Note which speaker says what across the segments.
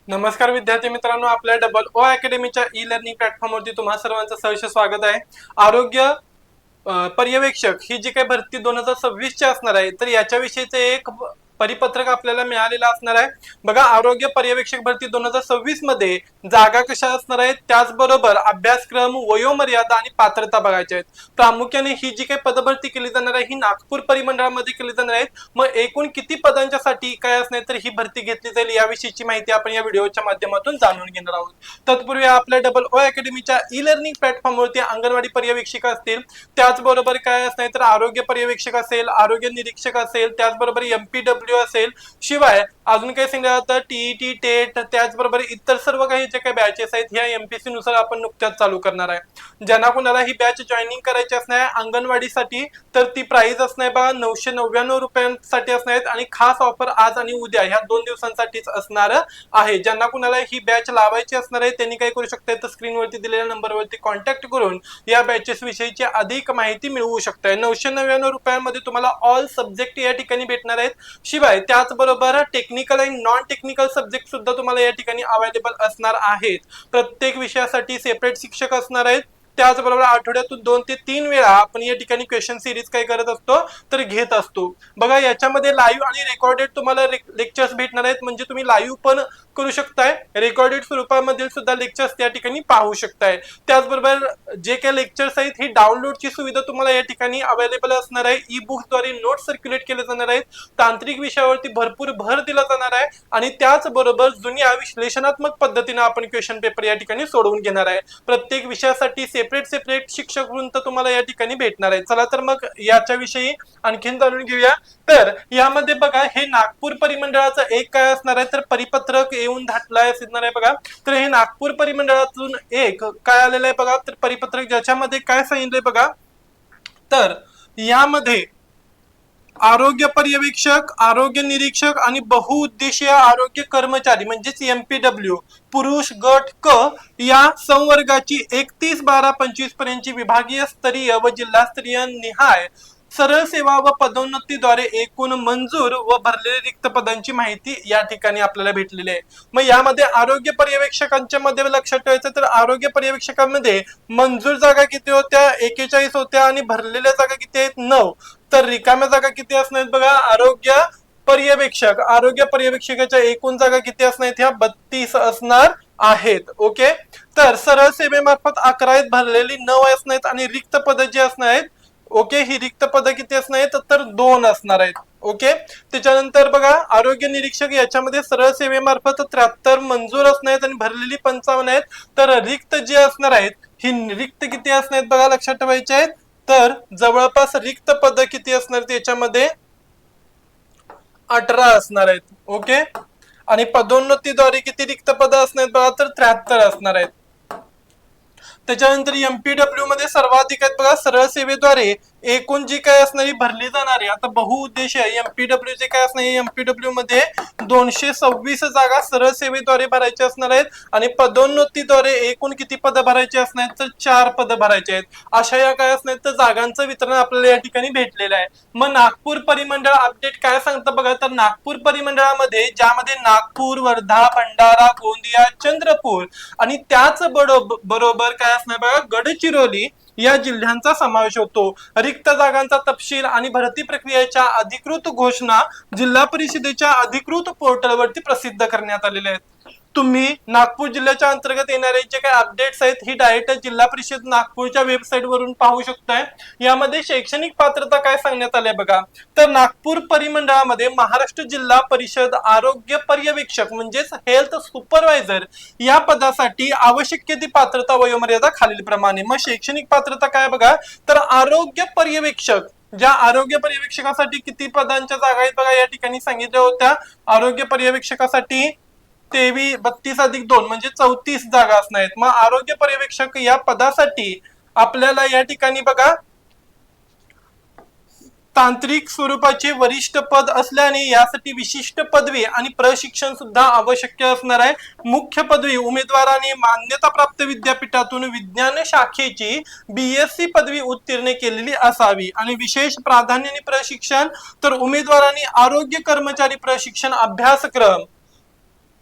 Speaker 1: नमस्कार विद्यार्थी मित्रांनो, आपल्या डबल ओ अकॅडमीच्या ई लर्निंग प्लॅटफॉर्मवरती तुम्हा सर्वांचं सहर्ष स्वागत आहे। आरोग्य पर्यवेक्षक ही जी काही भरती 2026 ची असणार आहे, तर याच्याविषयीचे एक परिपत्रक आपल्याला मिळालेलं असणार आहे। बघा, आरोग्य पर्यवेक्षक भरती 2026 मध्ये जागा कशा असणार आहेत, त्याचबरोबर अभ्यासक्रम, वयोमर्यादा आणि पात्रता बघायच्या आहेत। प्रामुख्याने ही जी काही पदभरती केली जाणार आहे ही नागपूर परिमंडळामध्ये केली जाणार आहे। मग एकूण किती पदांच्यासाठी काय असणार तर ही भरती घेतली जाईल याविषयीची माहिती आपण या व्हिडिओच्या माध्यमातून जाणून घेणार आहोत। तत्पूर्वी आपल्या डबल ओ अकॅडमीच्या ई लर्निंग प्लॅटफॉर्मवरती अंगणवाडी पर्यवेक्षिका असतील, त्याचबरोबर काय असणार तर आरोग्य पर्यवेक्षक असेल, आरोग्य निरीक्षक असेल, त्याचबरोबर एमपीडब्ल्यू असेल, शिवाय अजून काही सांगितलं तर टीईटी, टेट, त्याचबरोबर इतर सर्व काही जे काही बॅचेस आहेत ह्या एमपीसी नुसार आपण नुकत्याच चालू करणार आहे। ज्यांना कोणाला ही बॅच जॉईनिंग करायची असणार आहे अंगणवाडीसाठी, तर ती प्राइस असणार बघा 999 रुपयांसाठी असणार आणि खास ऑफर आज आणि उद्या ह्या 2 दिवसांसाठीच असणार आहे। ज्यांना कोणाला ही बॅच लावायची असणार आहे त्यांनी काय करू शकता तर स्क्रीनवरती दिलेल्या नंबरवरती कॉन्टॅक्ट करून या बॅचेस विषयीची अधिक माहिती मिळवू शकताय। 999 रुपयांमध्ये तुम्हाला ऑल सब्जेक्ट या ठिकाणी भेटणार आहेत, शिवाय त्याचबरोबर टेक्निकल आणि नॉन टेक्निकल सब्जेक्ट सुद्धा तुम्हाला या ठिकाणी अवेलेबल असणार आहेत। प्रत्येक विषयासाठी सेपरेट शिक्षक असणार आहेत। त्याचबरोबर आठवड्यातून 2 ते 3 वेळा आपण या ठिकाणी क्वेश्चन सिरीज काय करत असतो तर घेत असतो। बघा, याच्यामध्ये लाईव्ह आणि रेकॉर्डेड तुम्हाला लेक्चर्स भेटणार आहेत, म्हणजे तुम्ही लाईव्ह पण करू शकताय, रेकॉर्डेड स्वरूपामध्ये सुद्धा लेक्चर्स त्या ठिकाणी पाहू शकताय। त्याचबरोबर जे काही लेक्चर्स आहेत ही डाउनलोडची सुविधा तुम्हाला या ठिकाणी अवेलेबल असणार आहे। ई बुक्सद्वारे नोट्स सर्क्युलेट केले जाणार आहेत, तांत्रिक विषयावरती भरपूर भर दिला जाणार आहे आणि त्याचबरोबर जुन्या विश्लेषणात्मक पद्धतीने आपण क्वेश्चन पेपर या ठिकाणी सोडवून घेणार आहे। प्रत्येक विषयासाठी सेपरेट शिक्षक वृंद तुम्हाला या ठिकाणी भेटणार आहे। चला तर मग याच्याविषयी आणखीन जाणून घेऊया। तर यामध्ये बघा, हे नागपूर परिमंडळाचं एक काय असणार आहे तर परिपत्रक येऊन धाटलाय असणार आहे बघा। तर हे नागपूर परिमंडळातून एक काय आलेलं आहे बघा, तर परिपत्रक ज्याच्यामध्ये काय सांगितलंय बघा, तर यामध्ये आरोग्य पर्यवेक्षक, आरोग्य निरीक्षक आणि बहुउद्देशीय आरोग्य कर्मचारी म्हणजेच एमपीडब्ल्यू पुरुष गट क या संवर्गाची 31/12/25 पर्यंतची विभागीय स्तरीय व जिल्हास्तरीय निहाय सरळ सेवा व पदोन्नतीद्वारे एकूण मंजूर व भरलेले रिक्त पदांची माहिती या ठिकाणी आपल्याला भेटलेली आहे। मग यामध्ये आरोग्य पर्यवेक्षकांच्या मध्ये लक्षात ठेवायचं तर आरोग्य पर्यवेक्षकांमध्ये मंजूर जागा किती होत्या 41 होत्या आणि भरलेल्या जागा किती आहेत 9। तर रिकाम्या जागा किती असणार बघा, आरोग्य पर्यवेक्षकाच्या एकूण जागा किती असणार ह्या 32 असणार आहेत। ओके, तर सरळ सेवेमार्फत 11 आहेत, भरलेली 9 असणार आहेत आणि रिक्त पद जे असणार आहेत, ओके, ही रिक्त पद किती असणार आहेत तर 2 असणार आहेत। ओके, त्याच्यानंतर बघा आरोग्य निरीक्षक याच्यामध्ये सरळ सेवेमार्फत 73 मंजूर असणार आहेत आणि भरलेली 55 आहेत। तर रिक्त जे असणार आहेत ही रिक्त किती असणार आहेत बघा, लक्षात ठेवायचे आहेत, तर जवळपास रिक्त पद किती असणार त्याच्यामध्ये 18 असणार आहेत। ओके, आणि पदोन्नतीद्वारे किती रिक्त पद असणार बघा तर 73 असणार आहेत। त्याच्यानंतर एमपीडब्ल्यू मध्ये सर्वाधिक आहेत बघा, सरळ सेवेद्वारे एकूण जी काय असणारी भरली जाणारी आता बहुउद्देशीय एमपीडब्ल्यू जे काय असणार एमपीडब्ल्यू मध्ये 226 जागा सरळ सेवेद्वारे भरायचे असणार आहेत आणि पदोन्नतीद्वारे एकूण किती पद भरायचे असणार तर 4 पद भरायचे आहेत। अशा या काय असणार तर जागांचं वितरण आपल्याला या ठिकाणी भेटलेलं आहे। मग नागपूर परिमंडळ अपडेट काय सांगतं बघा, तर नागपूर परिमंडळामध्ये ज्यामध्ये नागपूर, वर्धा, भंडारा, गोंदिया, चंद्रपूर आणि त्याच बरोबर काय असणार बघा गडचिरोली या जिल्ह्यांचा समावेश होतो। रिक्त जागांचा तपशील आणि भरती प्रक्रियेच्या अधिकृत घोषणा जिल्हा परिषदेच्या अधिकृत पोर्टलवरती प्रसिद्ध करण्यात आलेल्या आहेत। तुम्ही नागपूर जिल्ह्याच्या अंतर्गत येणारे जे काही अपडेट्स आहेत ही डायरेक्ट जिल्हा परिषद नागपूरच्या वेबसाईट वरून पाहू शकताय। यामध्ये शैक्षणिक पात्रता काय सांगण्यात आले बघा, तर नागपूर परिमंडळामध्ये महाराष्ट्र जिल्हा परिषद आरोग्य पर्यवेक्षक म्हणजेच हेल्थ सुपरवायझर या पदासाठी आवश्यक ती पात्रता वयोमर्यादा खालील प्रमाणे। मग शैक्षणिक पात्रता काय बघा, तर आरोग्य पर्यवेक्षक ज्या आरोग्य पर्यवेक्षकासाठी किती पदांच्या जागा आहेत बघा या ठिकाणी सांगितल्या होत्या। आरोग्य पर्यवेक्षकासाठी 32+2 म्हणजे 34 जागा असणार आहेत। मग आरोग्य पर्यवेक्षक या पदासाठी आपल्याला या ठिकाणी बघा तांत्रिक स्वरूपाचे वरिष्ठ पद असल्याने यासाठी विशिष्ट पदवी आणि प्रशिक्षण सुद्धा आवश्यक असणार आहे। मुख्य पदवी उमेदवाराने मान्यताप्राप्त विद्यापीठातून विज्ञान शाखेची बीएससी पदवी उत्तीर्ण केलेली असावी आणि विशेष प्राधान्याने प्रशिक्षण तर उमेदवारांनी आरोग्य कर्मचारी प्रशिक्षण अभ्यासक्रम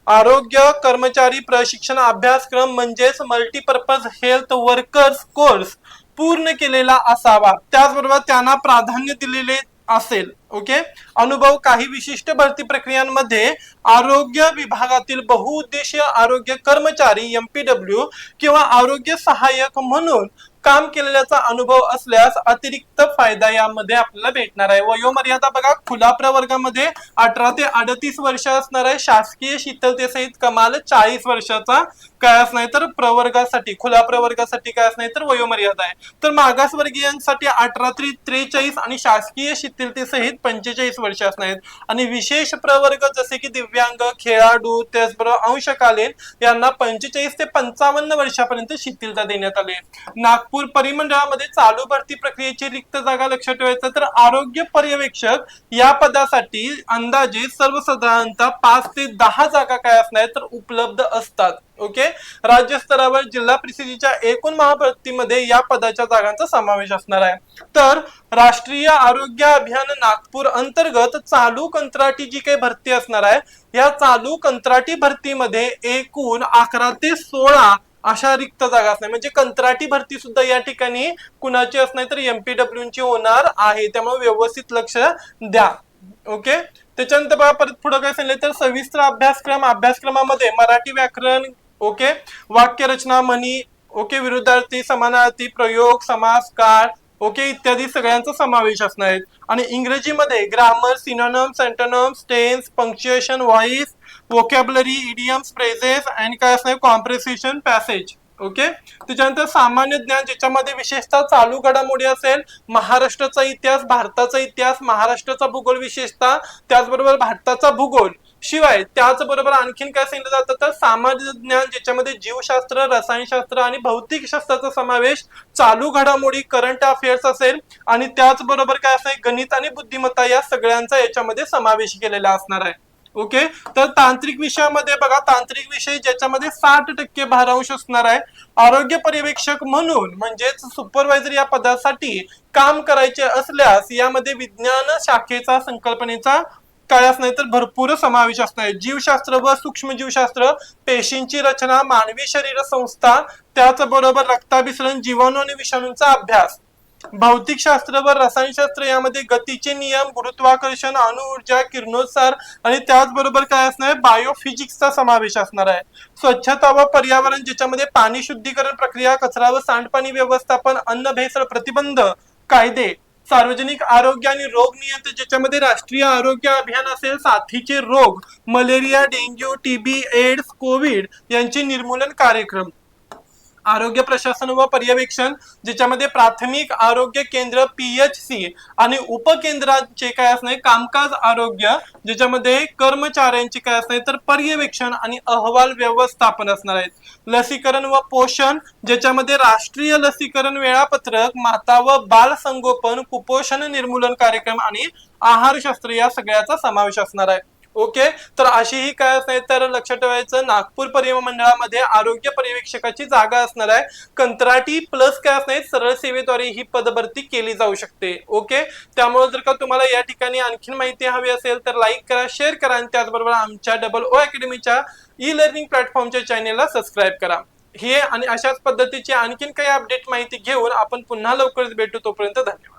Speaker 1: आरोग्य कर्मचारी प्रशिक्षण अभ्यासक्रम म्हणजेच मल्टीपर्पज हेल्थ वर्कर्स कोर्स पूर्ण केलेला असावा, त्याचबरोबर त्यांना प्राधान्य दिलेले असेल. ओके. अनुभव काही विशिष्ट भरती प्रक्रियांमध्ये आरोग्य विभागातील बहुउद्देशीय आरोग्य कर्मचारी MPW किंवा आरोग्य सहाय्यक म्हणून काम केलेल्याचा अनुभव असल्यास अतिरिक्त फायदा यामध्ये आपल्याला भेटणार आहे. वयोमर्यादा बघा, खुला प्रवर्गामध्ये 18 ते 38 वर्ष असणार आहे. शासकीय शीतलतेसहित कमाल 40 वर्षाचा काय असणार, तर प्रवर्गासाठी खुला प्रवर्गासाठी काय असणार तर वयोमर्यादा आहे. तर मागासवर्गीयांसाठी 18 ते 43 आणि शासकीय शीतलतेसहित 45 वर्ष असणार आहेत. आणि विशेष प्रवर्ग जसे की दिव्यांग, खेळाडू, त्याचबरोबर अंशकालीन यांना 45 ते 55 वर्षापर्यंत शिथिलता देण्यात आली. नागपूर परिमंडळामध्ये चालू भरती प्रक्रियेची रिक्त जागा लक्षात ठेवायचं तर आरोग्य पर्यवेक्षक या पदासाठी अंदाजे सर्वसाधारणतः 5 ते 10 जागा काय असणार तर उपलब्ध असतात. ओके. राज्य स्तरावर जिल्हा परिषदेच्या एकूण महाभरतीमध्ये या पदाच्या जागांचा समावेश असणार आहे. तर राष्ट्रीय आरोग्य अभियान नागपूर अंतर्गत चालू कंत्राटी जी काही भरती असणार आहे, या चालू कंत्राटी भरतीमध्ये एकूण 11 ते 16 अशा रिक्त जागा असणार. म्हणजे कंत्राटी भरती सुद्धा या ठिकाणी कुणाची असणार तर MPW ची होणार आहे. त्यामुळे व्यवस्थित लक्ष द्या. ओके. त्याच्यानंतर बघा परत पुढे काय सांगितलं तर सविस्तर अभ्यासक्रमामध्ये मराठी व्याकरण, ओके, वाक्यरचना, म्हणी, ओके, विरुद्धार्थी, समानार्थी, प्रयोग, समास, काळ, ओके, इत्यादी सगळ्यांचा समावेश असणार आहे. आणि इंग्रजीमध्ये grammar, synonyms, antonyms, tense, punctuation, voice, vocabulary, idioms, phrases आणि काय असणार कॉम्प्रेसिशन, पॅसेज. ओके. त्याच्यानंतर सामान्य ज्ञान ज्याच्यामध्ये विशेषतः चालू घडामोडी असेल, महाराष्ट्राचा इतिहास, भारताचा इतिहास, महाराष्ट्राचा भूगोल विशेषतः, त्याचबरोबर भारताचा भूगोल शिवाय त्याचबरोबर आणखीन काय सांगितलं जातं तर सामान्य ज्ञान ज्याच्यामध्ये जीवशास्त्र, रसायनशास्त्र आणि भौतिक शास्त्राचा समावेश, चालू घडामोडी, करंट अफेअर्स असेल आणि त्याचबरोबर काय असेल गणित आणि बुद्धिमत्ता या सगळ्यांचा याच्यामध्ये समावेश केलेला असणार आहे. ओके. तर तांत्रिक विषयामध्ये बघा, तांत्रिक विषय ज्याच्यामध्ये 60% भारांश असणार आहे. आरोग्य पर्यवेक्षक म्हणून म्हणजेच सुपरवायझर या पदासाठी काम करायचे असल्यास यामध्ये विज्ञान शाखेचा संकल्पनेचा काय असणार तर भरपूर समावेश असणार. जीवशास्त्र व सूक्ष्म जीवशास्त्र, पेशींची रचना, मानवी शरीर संस्था, त्याचबरोबर रक्ताभिसरण, जीवाणू आणि विषाणूंचा अभ्यास, भौतिकशास्त्र व रसायनशास्त्र यामध्ये गतीचे नियम, गुरुत्वाकर्षण, अणुऊर्जा, किरणोत्सार आणि त्याचबरोबर काय असणार आहे बायोफिजिक्सचा समावेश असणार आहे. स्वच्छता व पर्यावरण ज्याच्यामध्ये पाणी शुद्धीकरण प्रक्रिया, कचरा व सांडपाणी व्यवस्थापन, अन्न भेसळ प्रतिबंध कायदे, सार्वजनिक आरोग्य आणि रोग नियंत्रण ज्याच्यामध्ये राष्ट्रीय आरोग्य अभियान असेल, साथीचे रोग, malaria, dengue, TB, AIDS, Covid यांचे निर्मूलन कार्यक्रम, आरोग्य प्रशासन व पर्यवेक्षण ज्याच्यामध्ये प्राथमिक आरोग्य केंद्र PHC आणि उपकेंद्रांचे काय असणार कामकाज आरोग्य ज्याच्यामध्ये कर्मचाऱ्यांचे काय असणार तर पर्यवेक्षण आणि अहवाल व्यवस्थापन असणार आहेत. लसीकरण व पोषण ज्याच्यामध्ये राष्ट्रीय लसीकरण वेळापत्रक, माता व बाल संगोपन, कुपोषण निर्मूलन कार्यक्रम आणि आहारशास्त्र या सगळ्याचा समावेश असणार आहे. ओके. तर अशी ही काय असणार तर लक्षात ठेवायचं नागपूर परिमंडळामध्ये आरोग्य पर्यवेक्षकाची जागा असणार आहे. कंत्राटी प्लस काय असणार सरळ सेवेद्वारे ही पदभरती केली जाऊ शकते. ओके. त्यामुळे जर का तुम्हाला या ठिकाणी आणखीन माहिती हवी असेल तर लाईक करा, शेअर करा आणि त्याचबरोबर आमच्या O अकॅडमीच्या ई-लर्निंग प्लॅटफॉर्मच्या चॅनेलला सबस्क्राईब करा. हे आणि अशाच पद्धतीची आणखीन काही अपडेट माहिती घेऊन आपण पुन्हा लवकरच भेटू. तोपर्यंत धन्यवाद.